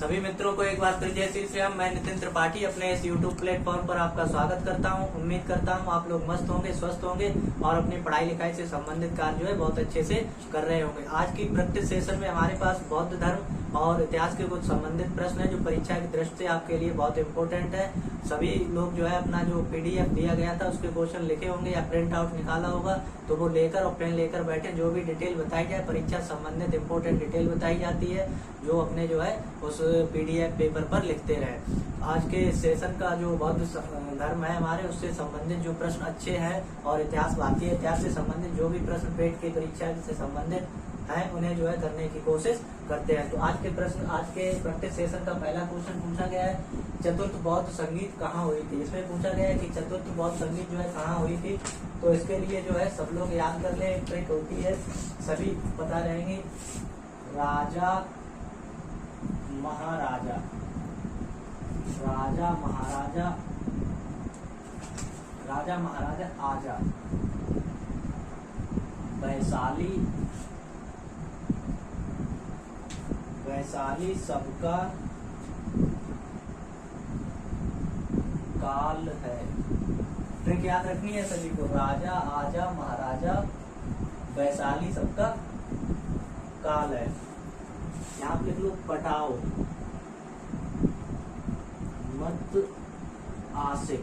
सभी मित्रों को एक बार फिर जय श्री श्याम। मैं नितिन त्रिपाठी अपने इस YouTube प्लेटफॉर्म पर आपका स्वागत करता हूं। उम्मीद करता हूं आप लोग मस्त होंगे, स्वस्थ होंगे और अपनी पढ़ाई लिखाई से संबंधित कार्य जो है बहुत अच्छे से कर रहे होंगे। आज की प्रैक्टिस सेशन में हमारे पास बौद्ध धर्म और इतिहास के कुछ संबंधित प्रश्न है जो परीक्षा की दृष्टि से आपके लिए बहुत इंपॉर्टेंट है। सभी लोग जो है अपना जो PDF दिया गया था उसके क्वेश्चन लिखे होंगे या प्रिंट आउट निकाला होगा, तो वो लेकर और पेन लेकर बैठे। जो भी डिटेल बताई जाए, परीक्षा संबंधित इंपॉर्टेंट डिटेल बताई जाती है जो अपने जो है उस PDF पेपर पर लिखते रहे। आज के सेशन का जो बौद्ध धर्म है हमारे, उससे संबंधित जो प्रश्न अच्छे हैं और इतिहास, भारतीय इतिहास से संबंधित जो भी प्रश्न पेट की परीक्षा से संबंधित हैं उन्हें जो है करने की कोशिश करते हैं। तो आज के प्रैक्टिस सेशन का पहला क्वेश्चन पूछा गया है, चतुर्थ बौद्ध संगीत कहाँ हुई थी। इसमें पूछा गया है कि चतुर्थ बौद्ध संगीत जो है कहाँ हुई थी। तो इसके लिए जो है सब लोग याद कर ले, एक ट्रिक होती है, सभी पता रहेंगे। राजा महाराजा, राजा महाराजा, राजा महाराजा आजा, वैशाली, वैशाली सबका काल है। ट्रिक याद रखनी है सभी को। राजा, आजा, महाराजा, वैशाली सबका काल है। यहाँ पे लिख लो पटाओ मत आशिक,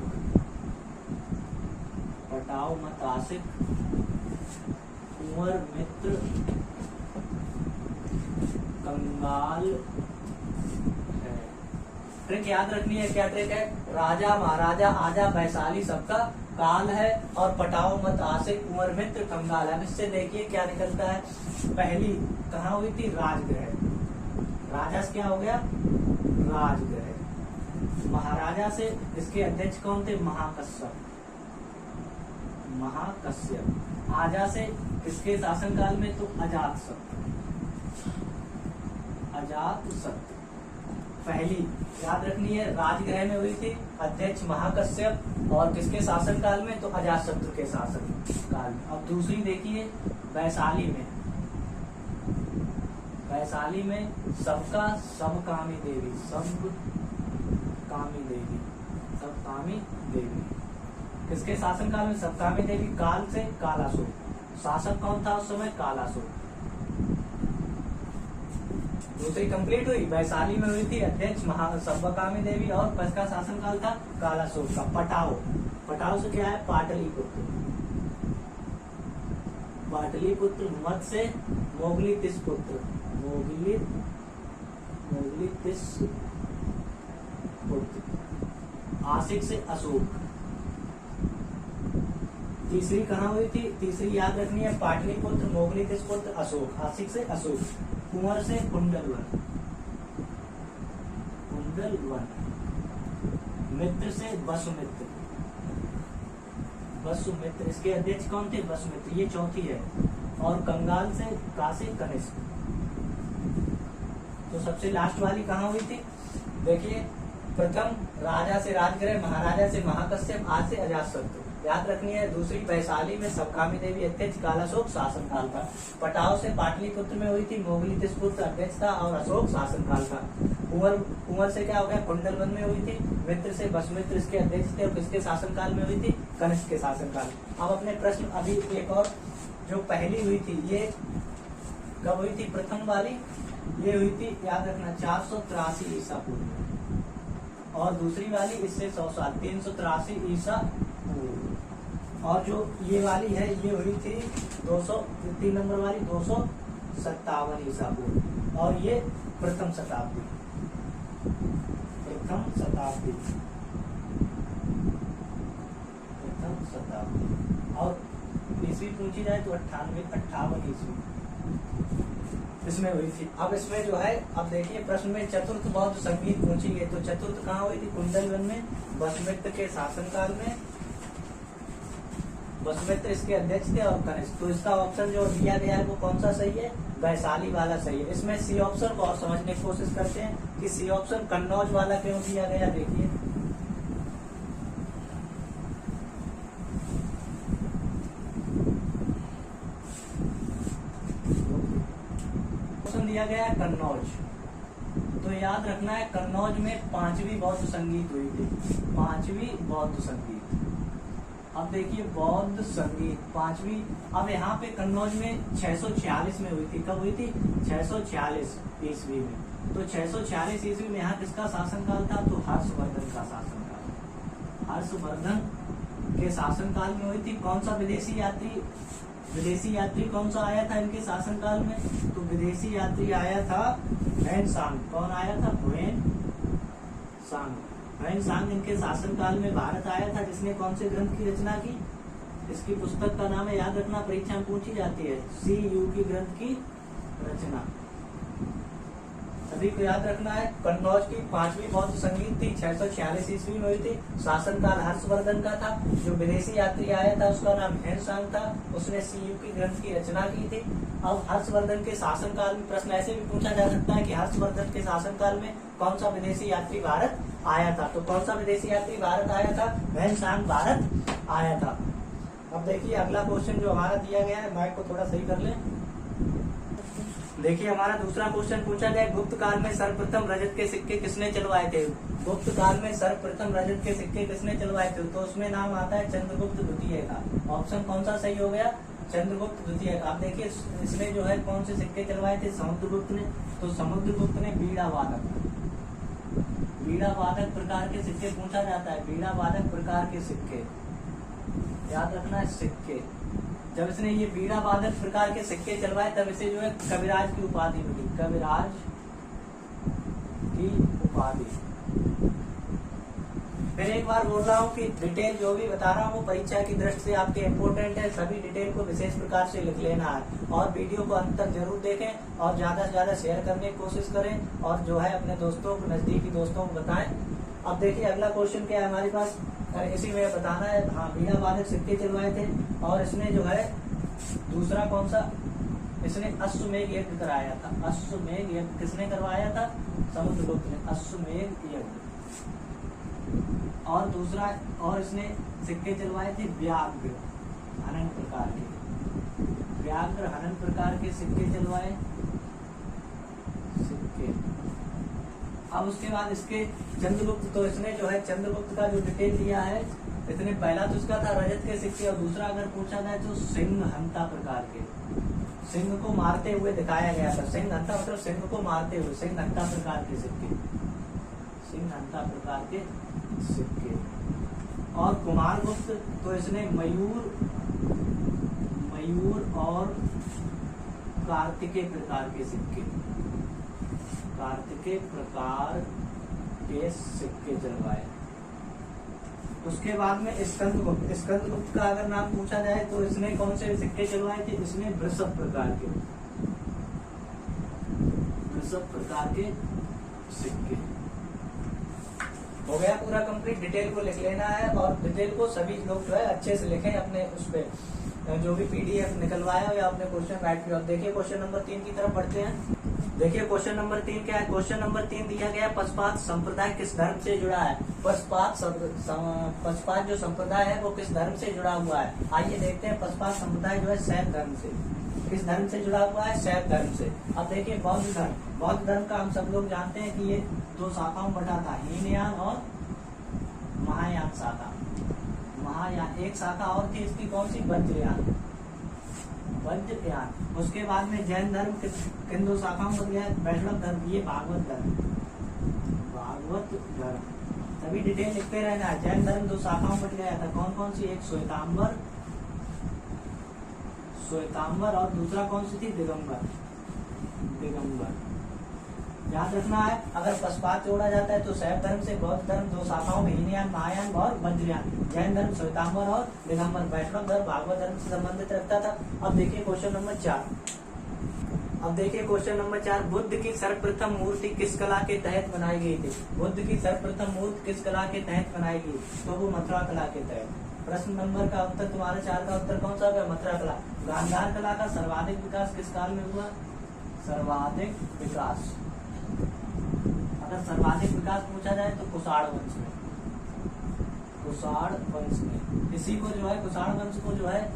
पटाओ मत आशिक, कुंवर मित्र कंगाल है। ट्रिक याद रखनी है। क्या ट्रिक है? राजा महाराजा आजा, वैशाली सबका काल है और पटाओ मत आशिक, कुंवर मित्र कंगाल है। इससे देखिए क्या निकलता है। पहली कहाँ हुई थी? राजगृह। राजा से क्या हो गया? राजगृह। महाराजा से इसके अध्यक्ष कौन थे? महाकश्यप, महाकश्यप। आजा से किसके शासनकाल में? तो अजातशत्रु, अजातशत्रु। पहली याद रखनी है, राजगृह में हुई थी, अध्यक्ष महाकश्यप, और किसके शासनकाल में? तो अजातशत्रु के शासनकाल में। अब दूसरी देखिए, वैशाली में, वैशाली में सबका सबकामी देवी, सबकामी देवी, सबकामी देवी। किसके शासनकाल में? सबकामी देवी काल से कालासुर। शासक कौन था उस समय? कालासुर। दूसरी कंप्लीट हुई। वैशाली में हुई थी, अध्यक्ष सबकामी देवी, और किसका शासनकाल था? कालासुर का। पटाओ, पटाओ से क्या है? पाटलिपुत्र, पाटलिपुत्र। मत से मोगलितिसपुत्र, मोगलितिसपुत्र। आशिक से अशोक। तीसरी कहाँ हुई थी? तीसरी याद रखनी है, पाटलिपुत्र, मोगलितिसपुत्र, अशोक। आशिक से अशोक। कुंवर से कुंडलवन, कुंडलवन। मित्र से वसुमित्र, वसुमित्र। इसके अध्यक्ष कौन थे? वसुमित्र। ये चौथी है। और कंगाल से का से कनिष्क। तो सबसे लास्ट वाली कहाँ हुई थी? देखिए, प्रथम राजा से राजगृह, महाराजा से महाकश्यप, आज से अजातशत्रु। याद रखनी है। दूसरी वैशाली में सबकामी देवी, अध्यक्ष कालाशोक, शासनकाल था। पटाओ से पाटलिपुत्र में हुई थी, मोगलितिसपुत्र अध्यक्ष था और अशोक शासनकाल था। कुंवर से क्या हो गया? कुंडलवन में हुई थी। मित्र से वसुमित्र इसके अध्यक्ष थे और किसके शासनकाल में हुई थी? कनिष्क के शासनकाल। अब अपने प्रश्न अभी एक और, जो पहली हुई थी ये कब हुई थी? प्रथम वाली ये हुई थी, याद रखना, 483 ईसा पूर्व, और दूसरी वाली इससे 100 साल, 383 ईसा पूर्व। और जो ये वाली है ये हुई थी 3 नंबर वाली 257 ईसा पूर्व, और ये प्रथम शताब्दी, प्रथम शताब्दी, प्रथम शताब्दी। और ईस्वी पूछी जाए तो 58 ईस्वी इसमें हुई थी। अब इसमें जो है, अब देखिए प्रश्न में चतुर्थ बौद्ध संगीत पूछी गई, तो चतुर्थ कहाँ हुई थी? कुंडलवन में, वसुमित्र के शासनकाल में। वसुमित्र इसके अध्यक्ष थे और कनिष्क। तो इसका ऑप्शन जो दिया गया है वो कौन सा सही है? वैशाली वाला सही है। इसमें सी ऑप्शन को और समझने की कोशिश करते हैं कि सी ऑप्शन कन्नौज वाला क्यों दिया गया। देखिए, दिया गया है कन्नौज, तो हमें याद रखना है कन्नौज में 5वीं बौद्ध संगीत हुई थी, 5वीं बौद्ध संगीत। अब देखिए बौद्ध संगीत 5वीं। अब यहाँ पे कन्नौज में 646 में हुई थी। कब हुई थी? 646 ईस्वी में। तो 646 ईस्वी में यहाँ किसका शासनकाल था? तो हर्षवर्धन का शासनकाल। हर्षवर्धन के शासनकाल में हुई थी। कौन सा विदेशी यात्री कौन सा आया था इनके शासनकाल में? तो विदेशी यात्री आया था ह्वेन-सांग। कौन आया था? ह्वेन-सांग। ह्वेन-सांग इनके शासनकाल में भारत आया था, जिसने कौन से ग्रंथ की रचना की? इसकी पुस्तक का नाम है, याद रखना, परीक्षा में पूछी जाती है, CU की ग्रंथ की रचना। सभी को याद रखना है कन्नौज की 5वीं बौद्ध संगीत थी, 646 ईस्वी में हुई थी। शासनकाल हर्षवर्धन का था। जो विदेशी यात्री आया था उसका नाम ह्वेन-सांग था, उसने CU की ग्रंथ की रचना की थी। अब हर्षवर्धन के शासनकाल में प्रश्न ऐसे भी पूछा जा सकता है कि हर्षवर्धन के शासनकाल में कौन सा विदेशी यात्री भारत आया था? तो कौन सा विदेशी यात्री भारत आया था? ह्वेन-सांग भारत आया था। अब देखिए अगला क्वेश्चन जो हमारा दिया गया है, माइक को थोड़ा सही कर लें। देखिए हमारा दूसरा क्वेश्चन पूछा गया, गुप्त काल में सर्वप्रथम रजत के सिक्के किसने चलवाए थे? गुप्त काल में सर्वप्रथम रजत के सिक्के किसने चलवाए थे? तो उसमें नाम आता है चंद्रगुप्त द्वितीय का। ऑप्शन कौन सा सही हो गया? चंद्रगुप्त द्वितीय का। आप देखिए इसने जो है कौन से सिक्के चलवाए थे? समुद्रगुप्त ने। तो समुद्रगुप्त ने बीड़ा वादक प्रकार के सिक्के पूछा जाता है, बीड़ा वादक प्रकार के सिक्के, याद रखना है सिक्के। जब इसने ये बीड़ा वादक प्रकार के सिक्के चलवाए तब इसे जो है कविराज की उपाधि मिली, कविराज की उपाधि। फिर एक बार बोल रहा हूँ कि डिटेल जो भी बता रहा हूँ वो परीक्षा की दृष्टि से आपके इम्पोर्टेंट है। सभी डिटेल को विशेष प्रकार से लिख लेना है और वीडियो को अंत तक जरूर देखें और ज्यादा से ज्यादा शेयर करने की कोशिश करें और जो है अपने दोस्तों को, नजदीकी दोस्तों को बताएं। अब देखिए अगला क्वेश्चन क्या है हमारे पास, इसी में बताना है। हाँ, बीड़ा वादक सिक्के चलवाए थे और इसने जो है दूसरा कौन सा, इसने अश्वमेध यज्ञ कराया था। अश्वमेध यज्ञ किसने करवाया था? समुद्रगुप्त ने अश्वमेध यज्ञ। और दूसरा, और इसने सिक्के चलवाए थे व्याघ्र हनन प्रकार के, व्याघ्र हनन प्रकार के सिक्के चलवाए सिक्के। अब उसके बाद इसके चंद्रगुप्त, तो इसने जो है चंद्रगुप्त का जो डिटेल दिया है, इतने पहला तो इसका था रजत के सिक्के और दूसरा अगर पूछा जाए तो सिंह हंता प्रकार के, सिंह को मारते हुए दिखाया गया था। सिंह हंता मतलब सिंह को मारते हुए, सिंह हंता प्रकार के सिक्के, सिंह हंता प्रकार के सिक्के। और कुमारगुप्त, तो इसने मयूर और कार्तिकेय प्रकार के सिक्के, कार्तिकेय प्रकार के सिक्के चलवाए। उसके बाद में स्कंदगुप्त, स्कंदगुप्त का अगर नाम पूछा जाए तो इसने कौन से सिक्के चलवाए थे? इसने वृषभ प्रकार के, वृषभ प्रकार के सिक्के। हो गया पूरा कंप्लीट। डिटेल को लिख लेना है और डिटेल को सभी लोग जो है अच्छे से लिखें अपने उस पे जो भी PDF निकलवाया या अपने क्वेश्चन राइट किया। देखिए क्वेश्चन नंबर 3 की तरफ बढ़ते हैं। देखिए क्वेश्चन नंबर 3 क्या है? क्वेश्चन नंबर 3 दिया गया, पशुपात संप्रदाय किस धर्म से जुड़ा है? पशुपात जो संप्रदाय है वो किस धर्म से जुड़ा हुआ है? आइए देखते हैं। पशुपात संप्रदाय जो है शैव धर्म से, किस धर्म से जुड़ा हुआ है? शैव धर्म से। अब देखिए बौद्ध धर्म, बौद्ध धर्म का हम सब लोग जानते हैं कि ये 2 शाखाओं में बटा था, हीनयान और महायान शाखा। महायान एक शाखा और थी इसकी, कौन सी? वज्रयान, वज्रयान। उसके बाद में जैन धर्म किन 2 शाखाओं में गया? वैष्णव धर्म, ये भागवत धर्म, भागवत धर्म। सभी डिटेल लिखते रहना है। जैन धर्म 2 शाखाओं में गया था, कौन कौन सी? एक श्वेतांबर और दूसरा कौन सी थी? दिगंबर। याद रखना है, अगर पशुपात जोड़ा जाता है तो शैव धर्म से, बौद्ध धर्म 2 शाखाओं में हीनयान, महायान और वज्रयान। जैन धर्म श्वेतांबर और दिगंबर। वैष्णव धर्म भागवत धर्म से संबंधित रखता था। अब देखिए क्वेश्चन नंबर 4। अब देखिए क्वेश्चन नंबर 4, बुद्ध की सर्वप्रथम मूर्ति किस कला के तहत बनाई गई थी? बुद्ध की सर्वप्रथम मूर्ति किस कला के तहत बनाई गई? तो वो मथुरा कला के तहत। प्रश्न नंबर का उत्तर, तुम्हारे 4 का उत्तर कौन सा होगा? मथुरा कला। गांधार कला का सर्वाधिक विकास किस काल में हुआ? सर्वाधिक विकास, अगर सर्वाधिक विकास पूछा जाए तो कुषाण वंश में, कुषाण वंश में। इसी को जो है, कुषाण वंश को जो है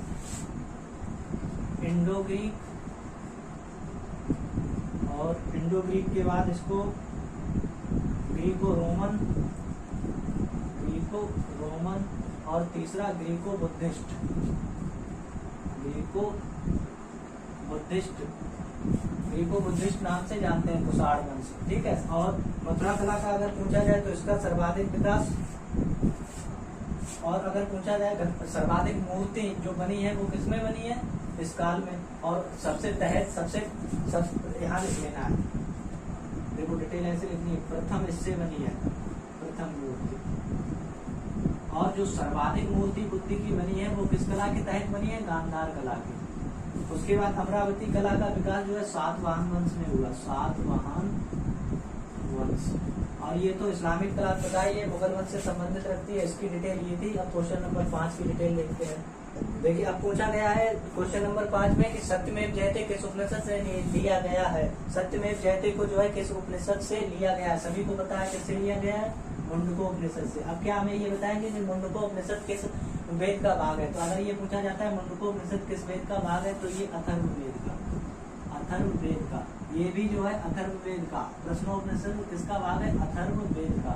इंडो ग्रीक, और इंडो ग्रीक के बाद इसको ग्रीको रोमन, ग्रीको रोमन, और तीसरा Greco Buddhist, Greco Buddhist, Greco Buddhist नाम से जानते हैं कुषाण वंश, ठीक है। और मथुरा कला का अगर पूछा जाए तो इसका सर्वाधिक विकास, और अगर पूछा जाए सर्वाधिक मूर्ति जो बनी है वो किसमें बनी है, इस काल में, और सबसे तहत यहाँ लिख लेना है, देखो डिटेल ऐसे लिखनी है, प्रथम इससे बनी है, प्रथम मूर्ति। और जो सर्वाधिक मूर्ति बुद्धि की बनी है वो किस कला के तहत बनी है, गांधार कला की। उसके बाद अमरावती कला का विकास जो है सातवाहन वंश में हुआ, सातवाहन वंश। और ये तो इस्लामिक कला पता ही है, मुगल वंश से संबंधित रखती है, इसकी डिटेल ये थी। अब क्वेश्चन नंबर 5 की डिटेल देखते हैं। देखिए अब पूछा गया है क्वेश्चन नंबर 5 में कि सत्यमेव जयते किस उपनिषद से लिया गया है। सत्यमेव जयते को जो है किस उपनिषद से लिया गया है, सभी को पता है किससे लिया गया है, मुंडकोपनिषद से। अब क्या हमें ये बताएंगे कि मुंडकोपनिषद किस वेद का भाग है, तो अगर ये पूछा जाता है मुंडकोपनिषद किस वेद का भाग है, तो ये अथर्ववेद का, अथर्ववेद का। ये भी जो है अथर्ववेद का, प्रश्नोपनिषद किसका भाग है, अथर्ववेद का,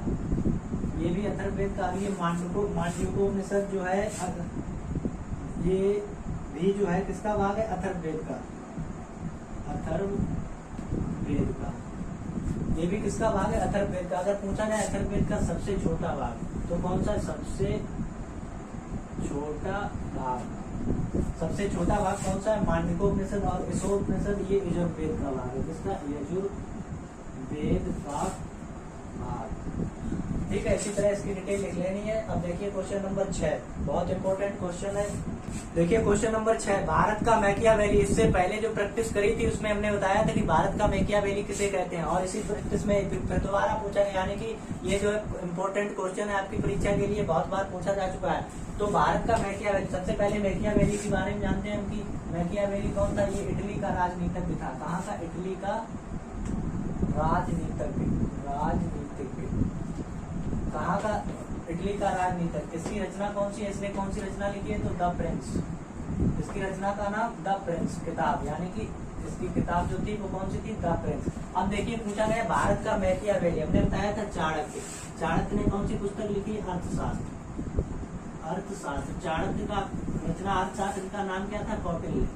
ये भी अथर्ववेद का। ये मांडूकोपनिषद जो है ये भी जो है किसका भाग है, अथर्ववेद का, अथर्ववेद का। ये भी किसका भाग है, अथर्ववेद का। अगर पूछा जाए अथर्ववेद का सबसे छोटा भाग तो कौन सा, सबसे छोटा भाग, सबसे छोटा भाग कौन सा है, मांडूकोपनिषद। और ईशोपनिषद ये यजुर्वेद का भाग है, किसका, यजुर्वेद का भाग, ठीक है। इसी तरह इसकी डिटेल लिख लेनी है। अब देखिए क्वेश्चन नंबर 6, बहुत इंपॉर्टेंट क्वेश्चन है। देखिए क्वेश्चन नंबर 6, भारत का मैकियावेली। इससे पहले जो प्रैक्टिस करी थी उसमें हमने बताया था कि भारत का मैकियावेली किसे कहते हैं, और इसी प्रैक्टिस में फिर दोबारा पूछा गया, यानी कि ये जो है इंपॉर्टेंट क्वेश्चन है आपकी परीक्षा के लिए, बहुत बार पूछा जा चुका है। तो भारत का मैकियावेली, सबसे पहले मैकियावेली के बारे में जानते हैं हम कि मैकियावेली कौन था। ये इटली का राजनीतिज्ञ था। कहाँ का, इटली का राजनीतिज्ञ, राजनीतिज्ञ, कहाँ का, इटली का राजनीतिज्ञ। इसकी रचना कौन सी है, इसने कौन सी रचना लिखी है, तो द प्रिंस। इसकी रचना का नाम द प्रिंस किताब, यानी कि इसकी किताब जो थी वो कौन सी थी, द प्रिंस। अब देखिए पूछा गया भारत का मैकियावेली, हमने बताया था चाणक्य। चाणक्य ने कौन सी पुस्तक लिखी, अर्थशास्त्र, अर्थशास्त्र। चाणक्य का रचना अर्थशास्त्र का नाम क्या था, कौटिल्य,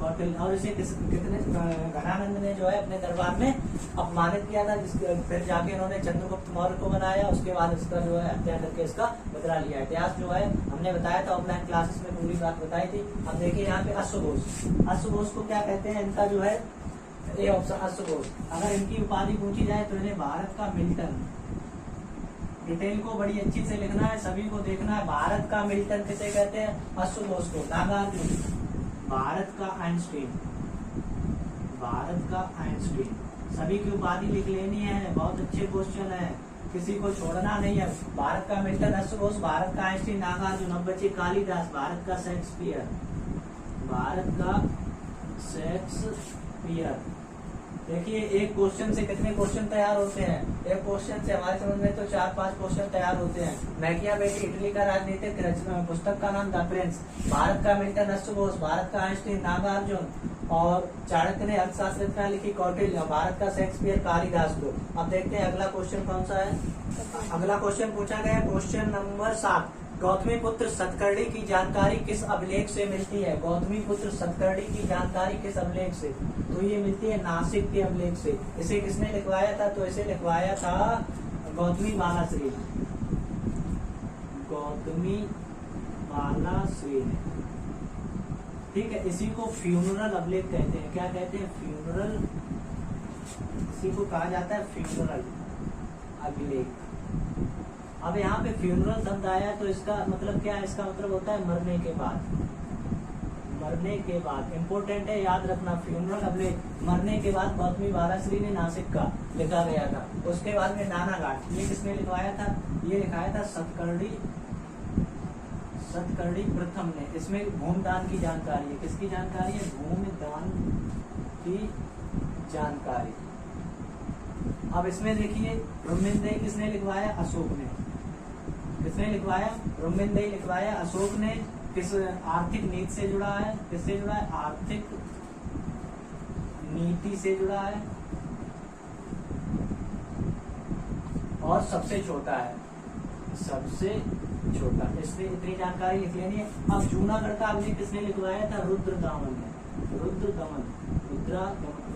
कौटिल्य। और इसे कितने घनानंद ने जो है अपने दरबार में अपमानित किया था, जिसके फिर जाके इन्होंने चंद्रगुप्त मौर्य को बनाया। उसके बाद इसका जो है हत्या करके इसका बदला लिया। इतिहास जो है हमने बताया था ऑफलाइन क्लासेस में, पूरी बात बताई थी। अब देखिए यहाँ पे अश्वघोष, अश्वघोष को क्या कहते हैं, इनका जो है ये ऑप्शन अश्वघोष। अगर इनकी उपाधि पूछी जाए तो इन्हें भारत का मिल्टन, डिटेल को बड़ी अच्छी से लिखना है, सभी को देखना है। भारत का मिल्टन किसे कहते हैं, अश्वघोष को। नागार्जुन, भारत का आइंस्टीन, भारत का आइंस्टीन। सभी की उपाधि लिख लेनी है, बहुत अच्छे क्वेश्चन है, किसी को छोड़ना नहीं है। भारत का मिल्टन अश्वघोष, भारत का आइंस्टीन नागार्जुन। अब बच्चे कालिदास, भारत का शेक्सपियर, भारत का शेक्सपियर। देखिए एक क्वेश्चन से कितने क्वेश्चन तैयार होते हैं, एक क्वेश्चन से हमारे समझ में तो 4-5 क्वेश्चन तैयार होते हैं। मैकियावेली इटली का राजनीतिक, पुस्तक का नाम द प्रिंस, भारत का मिल्टन अश्वघोष, भारत का आइंस्टीन नागार्जुन, और चाणक्य ने अर्थशास्त्र रचना लिखी कौटिल्य, भारत का शेक्सपियर कालिदास को। अब देखते हैं अगला क्वेश्चन कौन सा है। अगला क्वेश्चन पूछा गया क्वेश्चन नंबर 7, गौतमीपुत्र सतकर्णी की जानकारी किस अभिलेख से मिलती है। गौतमीपुत्र सतकर्णी की जानकारी किस अभिलेख से, तो ये मिलती है नासिक के अभिलेख से। इसे किसने लिखवाया था, तो इसे लिखवाया था गौतमी बालाश्री, गौतमी बालाश्री ने, ठीक है। इसी को फ्यूनरल अभिलेख कहते हैं। क्या कहते हैं, फ्यूनरल, इसी को कहा जाता है फ्यूनरल अभिलेख। अब यहाँ पे फ्यूनरल शब्द आया तो इसका मतलब क्या है, इसका मतलब होता है मरने के बाद, मरने के बाद। इंपोर्टेंट है, याद रखना। फ्यूनरल अभिलेख, मरने के बाद गौतमी बालाश्री ने नासिक का लिखा गया था। उसके बाद में नानाघाट, ये किसने लिखवाया था, ये लिखाया था सतकर्णी, सतकर्णी प्रथम ने। इसमें भूमिदान की जानकारी है, किसकी जानकारी है, भूमिदान की जानकारी। अब इसमें देखिए रुमिंदेई किसने लिखवाया, अशोक ने। किसने लिखवाया, रुमिंदेई लिखवाया, अशोक ने। किस आर्थिक नीति से जुड़ा है, किससे जुड़ा है, आर्थिक नीति से जुड़ा है। और सबसे छोटा है, सबसे छोटा, इसलिए इतनी जानकारी लिख लेनी है। अब जूनागढ़ का अग्नि किसने लिखवाया था? रुद्रदमन ने, रुद्रदमन,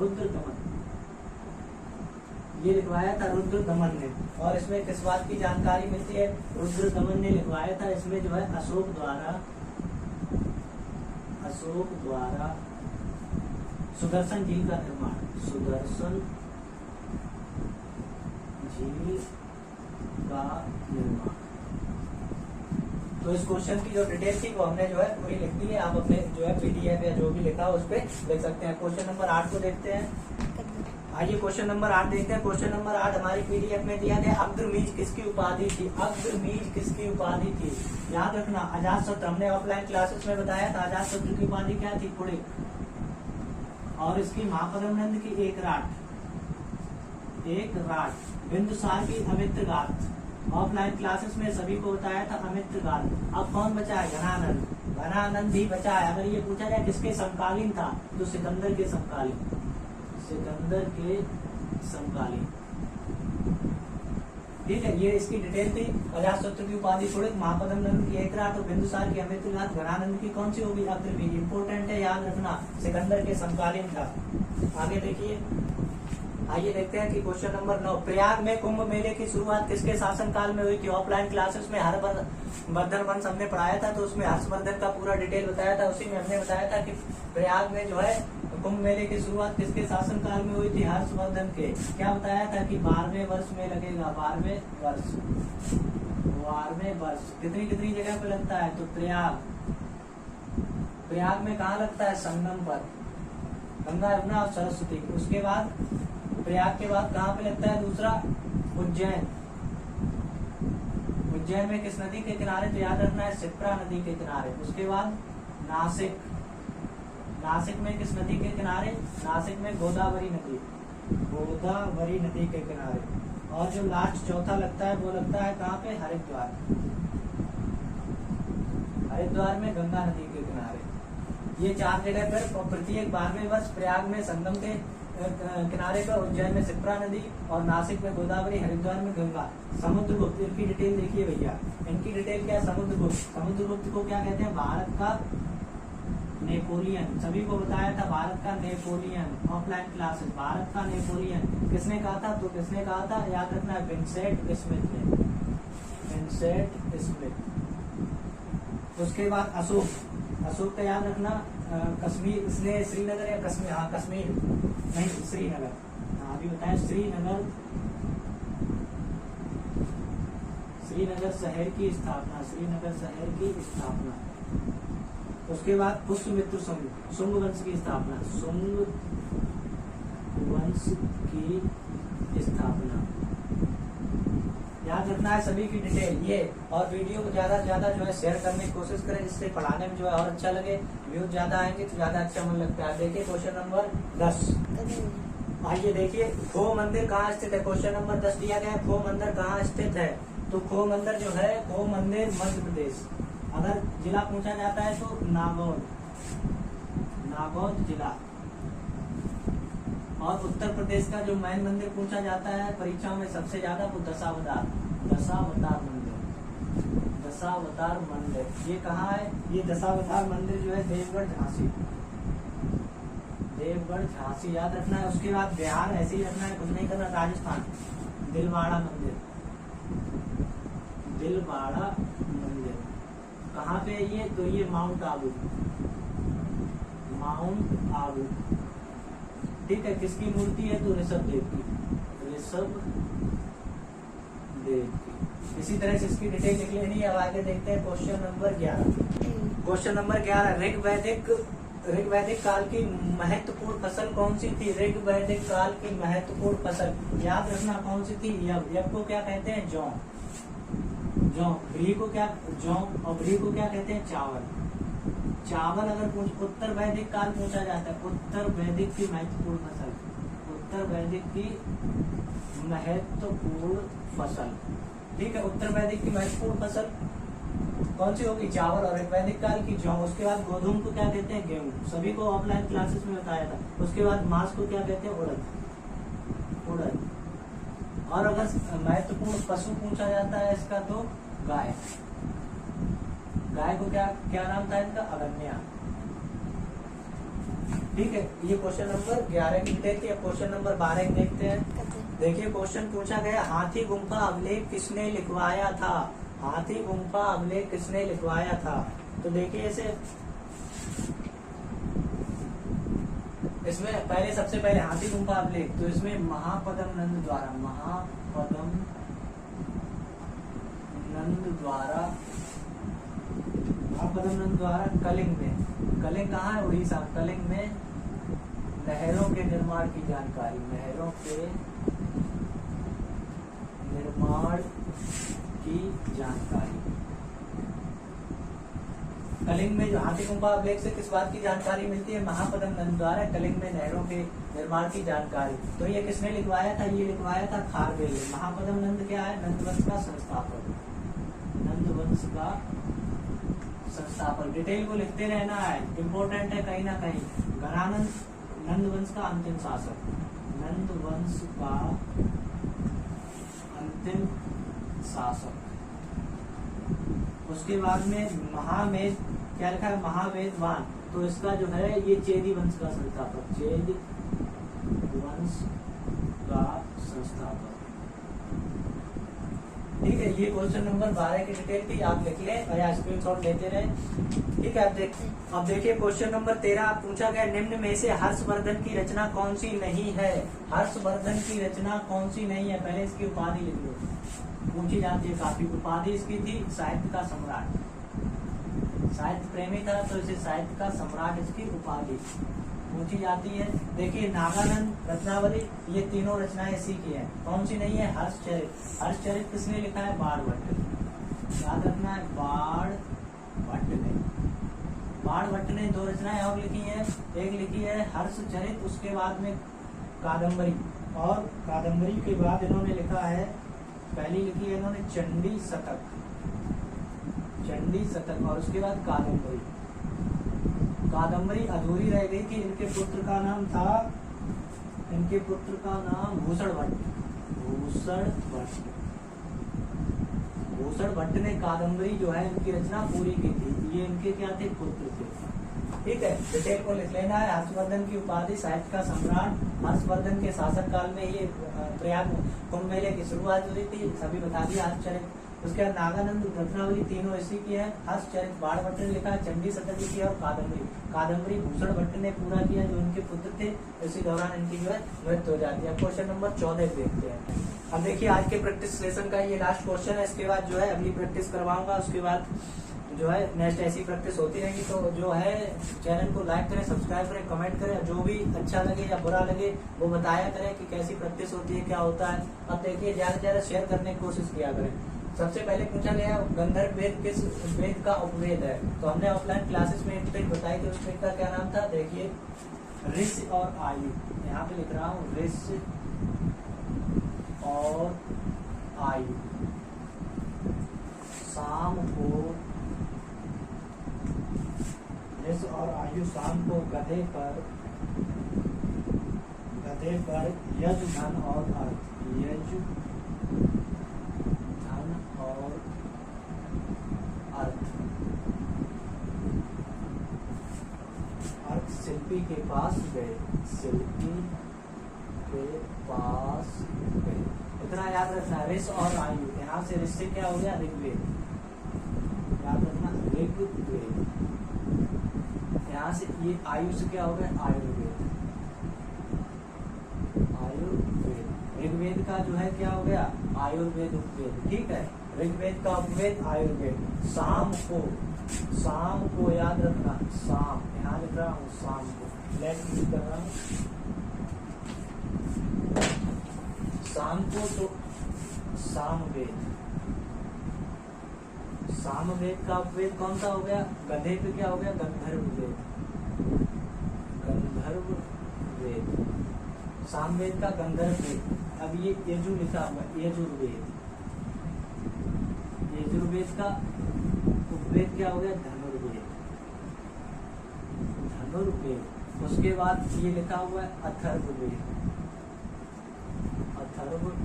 रुद्रदमन ये लिखवाया था रुद्रदमन ने। और इसमें किस बात की जानकारी मिलती है? रुद्रदमन ने लिखवाया था, इसमें जो है अशोक द्वारा सुदर्शन झील का निर्माण, सुदर्शन झील का निर्माण। तो इस क्वेश्चन की जो डिटेल थी वो हमने जो है पूरी लिख दी है। आप अपने जो है पीडीएफ या जो भी लिखा हो उस पर देख सकते हैं। क्वेश्चन नंबर 8 को देखते हैं। आइए क्वेश्चन नंबर 8 देखते हैं। क्वेश्चन नंबर 8 हमारी पीडीएफ में दिया गया, अग्रमीज किसकी उपाधि थी? अग्रमीज किसकी उपाधि थी? याद रखना, अजातशत्रु, हमने ऑफलाइन क्लासेस में बताया था अजातशत्रु की उपाधि क्या थी? पुड़िक। और इसकी महापद्म नंद की एक राट, बिंदुसार की अमित्रघात। ऑफलाइन क्लासेस में सभी को बताया था अमित्रघात। अब कौन बचा है? घनानंद, घनानंद ही बचा है। अगर ये पूछा जाए किसके समकालीन था तो सिकंदर के समकालीन, सिकंदर के समकालीन। ठीक है, ये इसकी डिटेल थी। अजातशत्रु की उपाधि पुड़िक, महापद्म नंद की एक राट और बिंदुसार की अमित्रघात। घनानंद की कौन सी होगी? अग्रमीज। इंपोर्टेंट है, याद रखना, सिकंदर के समकालीन था। आगे देखिए, आइए देखते हैं कि क्वेश्चन नंबर 9, प्रयाग में कुंभ मेले की शुरुआत किसके शासनकाल में हुई थी? ऑफलाइन क्लासेस में हर्षवर्धन वंश हमने पढ़ाया था, तो उसमें हर्षवर्धन का पूरा डिटेल बताया था। उसी में हमने बताया था कि प्रयाग में जो है कुंभ मेले की शुरुआत किसके शासनकाल में हुई थी? हर्षवर्धन के। क्या बताया था कि 12वें वर्ष में लगेगा, 12वें वर्ष। कितनी जगह पे लगता है? तो प्रयाग में कहाँ लगता है? संगम पर, गंगा यमुना और सरस्वती। उसके बाद प्रयाग के बाद कहाँ पे लगता है? दूसरा उज्जैन। उज्जैन में किस नदी के किनारे? तो याद रखना है, शिप्रा नदी के किनारे। उसके बाद नासिक, नासिक में किस नदी के किनारे? नासिक में गोदावरी नदी, गोदावरी नदी के किनारे। और जो लास्ट चौथा लगता है वो लगता है कहाँ पे? हरिद्वार, हरिद्वार में गंगा नदी के किनारे। ये 4 जगह पर प्रत्येक 12वें वर्ष प्रयाग में संगम के किनारे पर, उज्जैन में शिप्रा नदी और नासिक में गोदावरी, हरिद्वार में गंगा। समुद्रगुप्त, इनकी डिटेल देखिए भैया, इनकी डिटेल क्या है? समुद्रगुप्त, समुद्रगुप्त को क्या कहते हैं? भारत का नेपोलियन। सभी को बताया था भारत का नेपोलियन, ऑफलाइन क्लासेस, भारत का नेपोलियन। किसने कहा था? तो किसने कहा था? याद रखना है, विंसेंट स्मिथ ने, विंसेंट स्मिथ। उसके बाद अशोक, अशोक का याद रखना, कश्मीर, इसने श्रीनगर या कश्मीर, हाँ कश्मीर नहीं, श्रीनगर, हाँ अभी बताया, श्रीनगर, श्रीनगर शहर की स्थापना, श्रीनगर शहर की स्थापना। उसके बाद पुष्यमित्र शुंग, शुंग वंश की स्थापना, शुंग वंश की स्थापना। याद रखना है सभी की डिटेल ये। और वीडियो को ज्यादा से ज्यादा जो है शेयर करने की कोशिश करें, जिससे पढ़ाने में जो है और अच्छा लगे, व्यूज ज्यादा आएंगे तो ज्यादा अच्छा मन लगता है। देखिए क्वेश्चन नंबर 10। आइए देखिए, खो मंदिर कहाँ स्थित है? क्वेश्चन नंबर 10 दिया गया है, खो मंदिर कहाँ स्थित है? तो खो मंदिर जो है, खो मंदिर मध्य प्रदेश। अगर जिला पूछा जाता है तो नागौर, नागौर जिला। और उत्तर प्रदेश का जो मैन मंदिर पूछा जाता है परीक्षाओं में सबसे ज्यादा, वो दशावतार, दशावतार मंदिर, दशावतार मंदिर। ये कहाँ है? ये दशावतार मंदिर जो है देवगढ़ झांसी, देवगढ़ झांसी याद रखना है। उसके बाद बिहार ऐसे ही रखना है, कुछ नहीं करना। राजस्थान दिलवाड़ा मंदिर, दिलवाड़ा मंदिर कहाँ पे है ये? तो ये माउंट आबू, माउंट आबू। ठीक है, किसकी मूर्ति है? तो ऋषभ देव की, ऋषभ देव की। इसी तरह से इसकी डिटेल लिख लेनी है। अब आगे देखते हैं क्वेश्चन नंबर 11। क्वेश्चन नंबर 11, ऋग्वैदिक काल की महत्वपूर्ण फसल कौन सी थी? ऋग्वैदिक काल की महत्वपूर्ण फसल याद रखना कौन सी थी? यव को क्या कहते हैं? जौ, जौ। व्री को क्या? जौ। और व्री को क्या कहते हैं? चावल, चावल। अगर उत्तर वैदिक काल पूछा जाता है, उत्तर वैदिक की महत्वपूर्ण फसल, उत्तर वैदिक की महत्वपूर्ण फसल। ठीक है, उत्तर वैदिक की महत्वपूर्ण फसल कौन सी होगी? चावल। और वैदिक काल की जौ। उसके बाद गोधूम को क्या कहते हैं? गेहूं। सभी को ऑफलाइन क्लासेस में बताया था। उसके बाद मांस को क्या कहते हैं? उड़द, उड़द। और अगर महत्वपूर्ण पशु पूछा जाता है इसका तो गाय। गाय को क्या क्या नाम था इनका? अगन्या। ठीक है, ये क्वेश्चन नंबर 11 की डिटेल थी। अब क्वेश्चन नंबर 12 देखते हैं। देखिए क्वेश्चन पूछा गया, हाथी गुम्फा अभिलेख किसने लिखवाया था? हाथी गुम्फा अभिलेख किसने लिखवाया था? तो देखिए इसे, इसमें पहले सबसे पहले हाथी गुम्फा अभिलेख, तो इसमें महापदम नंद द्वारा, महापदम नंद द्वारा, महापदम नंद द्वारा कलिंग में, कलिंग कहाँ है? उड़ीसा। कलिंग में नहरों के निर्माण की जानकारी, नहरों के निर्माण की जानकारी। कलिंग में जो हाथी गुम्फा अभिलेख से किस बात की जानकारी मिलती है? महापदम नंद द्वारा कलिंग में नहरों के निर्माण की जानकारी। तो ये किसने लिखवाया था? ये लिखवाया था खारवेल ने। महापदम नंद क्या है? नंदवंश का संस्थापक, नंदवंश का संस्थापक। डिटेल को लिखते रहना है, इम्पोर्टेंट है कहीं ना कहीं। घनानंद नंदवंश का अंतिम शासक, नंदवंश का अंतिम शासक। उसके बाद में महामेध, क्या लिखा है? महावेदवान। तो इसका जो है ये चेदी वंश का संस्थापक, चेद वंश का संस्थापक। ठीक है, ये क्वेश्चन नंबर 12 की डिटेल थी, आप लिख लें और या स्क्रीनशॉट लेते रहे। ठीक है, अब देखिए क्वेश्चन नंबर 13 पूछा गया, निम्न में से हर्षवर्धन की रचना कौन सी नहीं है? हर्षवर्धन की रचना कौन सी नहीं है? पहले इसकी उपाधि लिख लो, पूछी जाती है काफी। उपाधि इसकी थी साहित्य का सम्राट, साहित्य प्रेमी था तो इसे साहित्य का सम्राट इसकी उपाधि पूछी जाती है। देखिए नागानंद, रत्नावली, ये तीनों रचनाएं इसी की है। कौन सी नहीं है? हर्षचरित। हर्षचरित किसने लिखा है? बाणभट्ट ने। याद रखना है, बाणभट्ट ने। बाणभट्ट ने दो रचनाएं और लिखी है, एक लिखी है हर्षचरित, उसके बाद में कादम्बरी, और कादम्बरी के बाद इन्होंने लिखा है, पहली लिखी है इन्होंने चंडी शतक, चंडी शतक, और उसके बाद कादम्बरी। कादम्बरी अधूरी रह गई थी। इनके पुत्र का नाम था, इनके पुत्र का नाम भूषण भट्ट, भूषण भट्ट। भूषण भट्ट ने कादम्बरी जो है इनकी रचना पूरी की थी। ये इनके क्या थे? पुत्र थे। ठीक है, डिटेल को लिख लेना है। हर्षवर्धन की उपाधि साहित्य का सम्राट। हर्षवर्धन के शासन काल में ये प्रयाग कुंभ मेले की शुरुआत हुई थी, सभी बता दिया। हर्षचरित, उसके बाद नागानंद, रत्नावली तीनों इसी की है। हर्षचरित बाणभट्ट ने लिखा, चंडी शतक की है, और कादम्बरी, कादम्बरी भूषण भट्ट ने पूरा किया, जो इनके पुत्र थे। इसी दौरान इनकी जो है मृत्यु हो जाती है। क्वेश्चन नंबर 14 देखते हैं। अब देखिए आज के प्रैक्टिस सेशन का ये लास्ट क्वेश्चन है, इसके बाद जो है अगली प्रैक्टिस करवाऊंगा, उसके बाद जो है नेक्स्ट ऐसी प्रैक्टिस होती रहेगी। तो जो है चैनल को लाइक करें, सब्सक्राइब करें, कमेंट करें, जो भी अच्छा लगे या बुरा लगे वो बताया करें कि कैसी प्रैक्टिस होती है, क्या होता है। अब देखिए ज्यादा से ज्यादा शेयर करने की कोशिश किया करें। सबसे पहले पूछा गया गंधर्व वेद किस वेद का उपवेद है? तो हमने ऑफलाइन क्लासेस में एक ट्रिक बताई थी, उस ट्रिक का क्या नाम था? देखिए ऋषि और आयु, यहाँ पे लिख रहा हूँ ऋषि और आयु। शाम को ऋषि और आयु, शाम को गधे पर यज धन और अर्थ, यज धन और अर्थ, अर्थ शिल्पी के पास गए, शिल्पी के पास गए। इतना याद रखना, ऋषि और आयु। यहाँ से ऋषि क्या हो गया? ऋग्वेद, याद रखना ऋग्वेद। यहाँ से ये आयु से क्या हो गया? आयुर्वेद, आयुर्वेद। ऋग्वेद का जो है क्या हो गया? आयुर्वेद उपवेद। ठीक है, ऋग्वेद का उपवेद आयुर्वेद। शाम को याद रखना, शाम, यहाँ लिख रहा हूँ शाम को, लेट यूज कर रहा हूँ शाम को, तो सामवेद। सामवेद का उपवेद कौन सा हो गया? गधे पे क्या हो गया? गंधर्व वेद, गंधर्व वेद। सामवेद का गंधर्व वेद। अब ये यजु लिखा हुआ, यजुर्वेद। यजुर्वेद का उपवेद क्या हो गया? धनुर्वेद, धनुर्वेद। उसके बाद ये लिखा हुआ है अथर्ववेद, अथर्ववेद।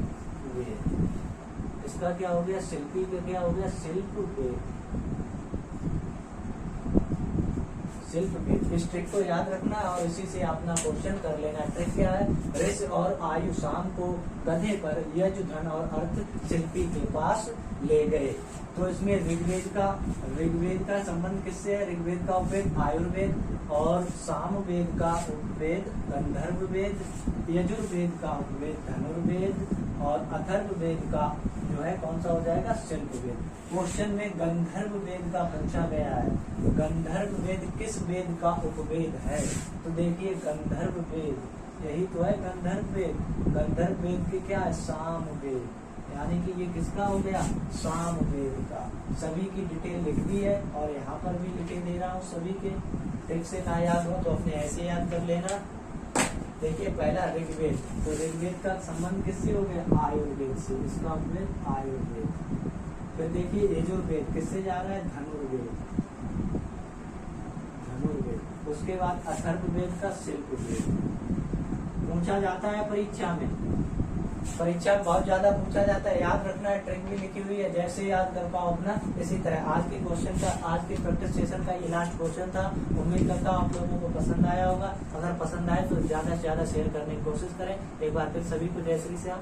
वेद। इसका क्या हो गया, शिल्पी का क्या हो गया, शिल्प वेद। शिल्प वेद। इस ट्रिक को याद रखना और इसी से अपना क्वेश्चन कर लेना। ट्रिक क्या है, ऋषि और आयु शाम को गधे पर यज धन और अर्थ शिल्पी के पास ले गए। तो इसमें ऋग्वेद का संबंध किससे है, ऋग्वेद का उपवेद आयुर्वेद और सामवेद का उपवेद गंधर्व वेद, यजुर्वेद का उपवेद धनुर्वेद और अथर्ववेद का जो है कौन सा हो जाएगा, शिल्प वेद। क्वेश्चन में गंधर्व वेद का पूछा गया है, गंधर्व वेद किस वेद का उपवेद है, तो देखिए गंधर्व वेद यही तो है गंधर्व वेद। गंधर्व वेद के क्या है, सामवेद, यानी कि ये किसका हो गया, सामवेद का। सभी की डिटेल लिख दी है और यहाँ पर भी लिखे दे रहा हूँ सभी के। ट्रिक से ना याद हो तो अपने ऐसे याद कर लेना। देखिए पहला ऋग्वेद, तो ऋग्वेद का संबंध किससे हो गया, आयुर्वेद से, इसका उपवेद आयुर्वेद। फिर देखिए यजुर्वेद किससे जा रहा है, धनुर्वेद, धनुर्वेद। उसके बाद अथर्ववेद का शिल्पवेद। पूछा जाता है परीक्षा में, परीक्षा बहुत ज्यादा पूछा जाता है, याद रखना है। ट्रिक भी लिखी हुई है, जैसे याद कर पाओ अपना इसी तरह। आज के क्वेश्चन का, आज के प्रैक्टिस सेशन का ये लास्ट क्वेश्चन था। उम्मीद करता हूँ आप लोगों को पसंद आया होगा। अगर पसंद आए तो ज्यादा से ज्यादा शेयर करने की कोशिश करें। एक बार फिर सभी को जय श्री श्याम।